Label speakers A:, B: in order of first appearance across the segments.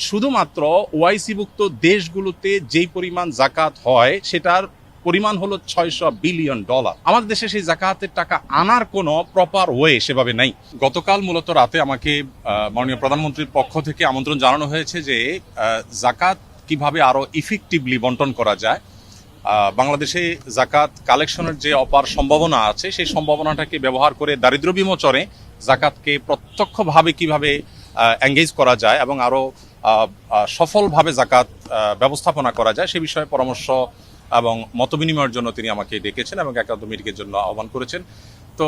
A: শুধুমাত্র ওআইসিভুক্ত দেশগুলোতে যেই পরিমাণ জাকাত হয় সেটার পরিমাণ হলো $600 বিলিয়ন। আমাদের দেশে সেই জাকাতের টাকা আনার কোনো প্রপার ওয়ে সেভাবে নাই। গতকাল মূলত রাতে আমাকে মাননীয় প্রধানমন্ত্রীর পক্ষ থেকে আমন্ত্রণ জানানো হয়েছে যে জাকাত কিভাবে আরো ইফেক্টিভলি বন্টন করা যায়। বাংলাদেশে জাকাত কালেকশনের যে অপার সম্ভাবনা আছে সেই সম্ভাবনাটাকে ব্যবহার করে দারিদ্র বিমোচনে জাকাতকে প্রত্যক্ষভাবে কিভাবে এঙ্গেজ করা যায় এবং আরো সফলভাবে জাকাত ব্যবস্থাপনা করা যায় সে বিষয়ে পরামর্শ এবং মতবিনিময়ের জন্য তিনি আমাকে ডেকেছেন এবং একান্ত মিটিংয়ের জন্য আহ্বান করেছেন। তো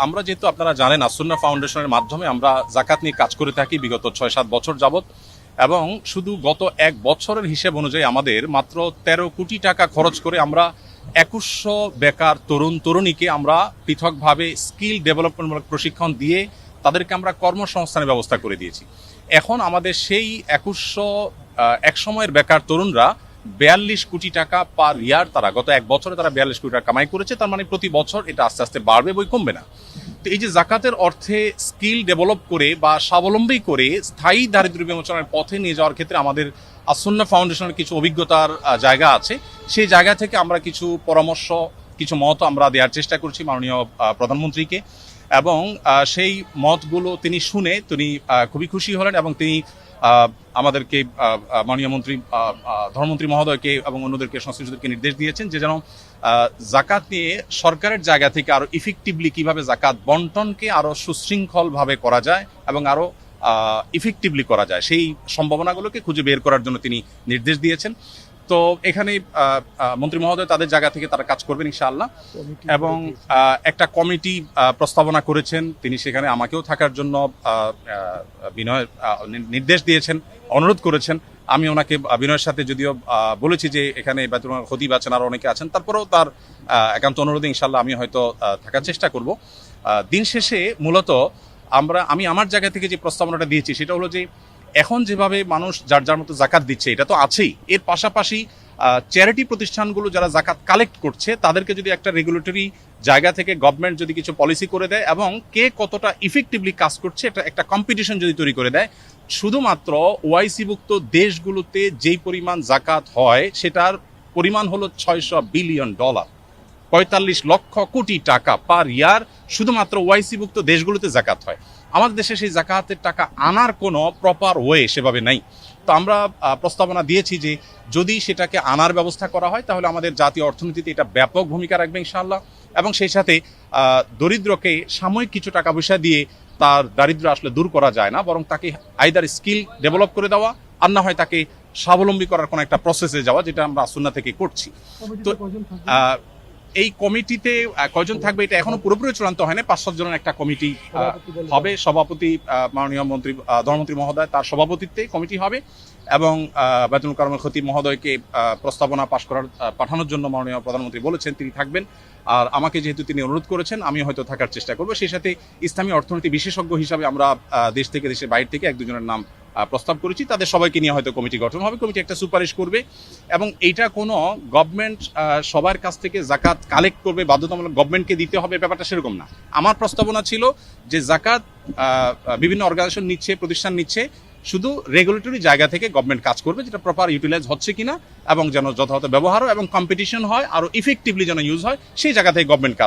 A: আমরা যেহেতু আপনারা জানেন আসুন্না ফাউন্ডেশনের মাধ্যমে আমরা জাকাত নিয়ে কাজ করে থাকি বিগত 6-7 বছর যাবত, এবং শুধু গত 1 বছরের হিসেব অনুযায়ী আমাদের মাত্র 13 কোটি টাকা খরচ করে আমরা 2100 বেকার তরুণ তরুণীকে আমরা পৃথকভাবে স্কিল ডেভেলপমেন্টমূলক প্রশিক্ষণ দিয়ে তাদেরকে আমরা কর্মসংস্থানের ব্যবস্থা করে দিয়েছি। এখন আমাদের সেই 2100 এক সময়ের বেকার তরুণরা 42 কোটি টাকা পার ইয়ার, তারা গত 1 বছরে তারা 42 কোটি টাকা কামাই করেছে। তার মানে প্রতি বছর এটা আস্তে আস্তে বাড়বে, বই কমবে না। তো এই যে জাকাতের অর্থে স্কিল ডেভেলপ করে বা স্বাবলম্বী করে স্থায়ী দারিদ্র্য বিমোচনের পথে নিয়ে যাওয়ার ক্ষেত্রে আমাদের আসুন্না ফাউন্ডেশনের কিছু অভিজ্ঞতার জায়গা আছে। সেই জায়গা থেকে আমরা কিছু পরামর্শ, কিছু মত আমরা দেওয়ার চেষ্টা করছি মাননীয় প্রধানমন্ত্রীকে, এবং সেই মতগুলো তিনি শুনে তিনি খুবই খুশি হলেন এবং তিনি আমাদেরকে মাননীয় মন্ত্রী ধর্মমন্ত্রী মহোদয়কে এবং অন্যদেরকে সংশ্লিষ্টদেরকে নির্দেশ দিয়েছেন যে যেন জাকাত নিয়ে সরকারের জায়গা থেকে আরো ইফেক্টিভলি কিভাবে জাকাত বন্টনকে আরো সুশৃঙ্খলভাবে করা যায় এবং আরো ইফেক্টিভলি করা যায় সেই সম্ভাবনাগুলোকে খুঁজে বের করার জন্য তিনি নির্দেশ দিয়েছেন। তো এখানে মন্ত্রী মহোদয় তাদের জায়গা থেকে তারা কাজ করবেন ইনশাআল্লাহ, এবং একটা কমিটি প্রস্তাবনা করেছেন। তিনি সেখানে আমাকেও থাকার জন্য বিনয় নির্দেশ দিয়েছেন, অনুরোধ করেছেন। আমি ওনাকে বিনয়ের সাথে যদিও বলেছি যে এখানে বাইতুল মাল খতিব আছেন, আর অনেকে আছেন, তারপরেও তার একান্ত অনুরোধে ইনশাআল্লাহ আমি হয়তো থাকার চেষ্টা করব। দিন শেষে মূলত আমি আমার জায়গা থেকে যে প্রস্তাবনাটা দিয়েছি সেটা হলো যে এখন যেভাবে মানুষ যার যার মতো জাকাত দিচ্ছে এটা তো আছেই, এর পাশাপাশি চ্যারিটি প্রতিষ্ঠানগুলো যারা জাকাত কালেক্ট করছে তাদেরকে যদি একটা রেগুলেটরি জায়গা থেকে গভর্নমেন্ট যদি কিছু পলিসি করে দেয় এবং কে কতটা ইফেক্টিভলি কাজ করছে এটা একটা কম্পিটিশন যদি তৈরি করে দেয়, শুধুমাত্র ওআইসিভুক্ত দেশগুলোতে যেই পরিমাণ জাকাত হয় সেটার পরিমাণ হলো $600 বিলিয়ন, 45 লক্ষ কোটি টাকা পার ইয়ার শুধুমাত্র ওআইসিভুক্ত দেশগুলোতে জাকাত হয়। আমাদের দেশে সেই জাকাতের টাকা আনার কোনো প্রপার ওয়ে সেভাবে নাই। তো আমরা প্রস্তাবনা দিয়েছি যে যদি সেটাকে আনার ব্যবস্থা করা হয় তাহলে আমাদের জাতীয় অর্থনীতিতে এটা ব্যাপক ভূমিকা রাখবে ইনশাআল্লাহ, এবং সেই সাথে দরিদ্রকে সাময়িক কিছু টাকা পয়সা দিয়ে তার দারিদ্র আসলে দূর করা যায় না, বরং তাকে আইদার স্কিল ডেভেলপ করে দেওয়া আর না হয় তাকে স্বাবলম্বী করার কোনো একটা প্রসেসে যাওয়া, যেটা আমরা আসুন্না থেকে করছি। তো এই কমিটিতে কয়জন থাকবে এটা এখনো পুরোপুরি চূড়ান্ত হয়নি। 5-7 জনের একটা কমিটি হবে। সভাপতি মাননীয় মন্ত্রী ধর্মমন্ত্রী মহোদয়, তার সভাপতিত্বে কমিটি হবে, এবং বাইতুল কারমের খতিব মহোদয়কে প্রস্তাবনা পাঠানোর জন্য মাননীয় প্রধানমন্ত্রী বলেছেন তিনি থাকবেন। আর আমাকে যেহেতু তিনি অনুরোধ করেছেন আমি হয়তো থাকার চেষ্টা করবো। সেই সাথে ইসলামী অর্থনীতি বিশেষজ্ঞ হিসাবে আমরা দেশ থেকে দেশের বাইরে থেকে 1-2 জনের নাম প্রস্তাব করেছি। তাদের সবাইকে নিয়ে হয়তো কমিটি গঠন হবে, কমিটি একটা সুপারিশ করবে, এবং এইটা কোনো গভর্নমেন্ট সবার কাছ থেকে জাকাত কালেক্ট করবে বাধ্যতামূলক গভর্নমেন্টকে দিতে হবে ব্যাপারটা সেরকম না। আমার প্রস্তাবনা ছিল যে জাকাত বিভিন্ন অর্গানাইজেশন নিচ্ছে, প্রতিষ্ঠান নিচ্ছে, শুধু রেগুলেটরি জায়গা থেকে গভর্নমেন্ট কাজ করবে, যেটা প্রপার ইউটিলাইজ হচ্ছে কিনা এবং যেন যথাযথ ব্যবহার এবং কম্পিটিশন হয় আরো ইফেক্টিভলি যেন ইউজ হয় সেই জায়গা থেকে গভর্নমেন্ট কাজ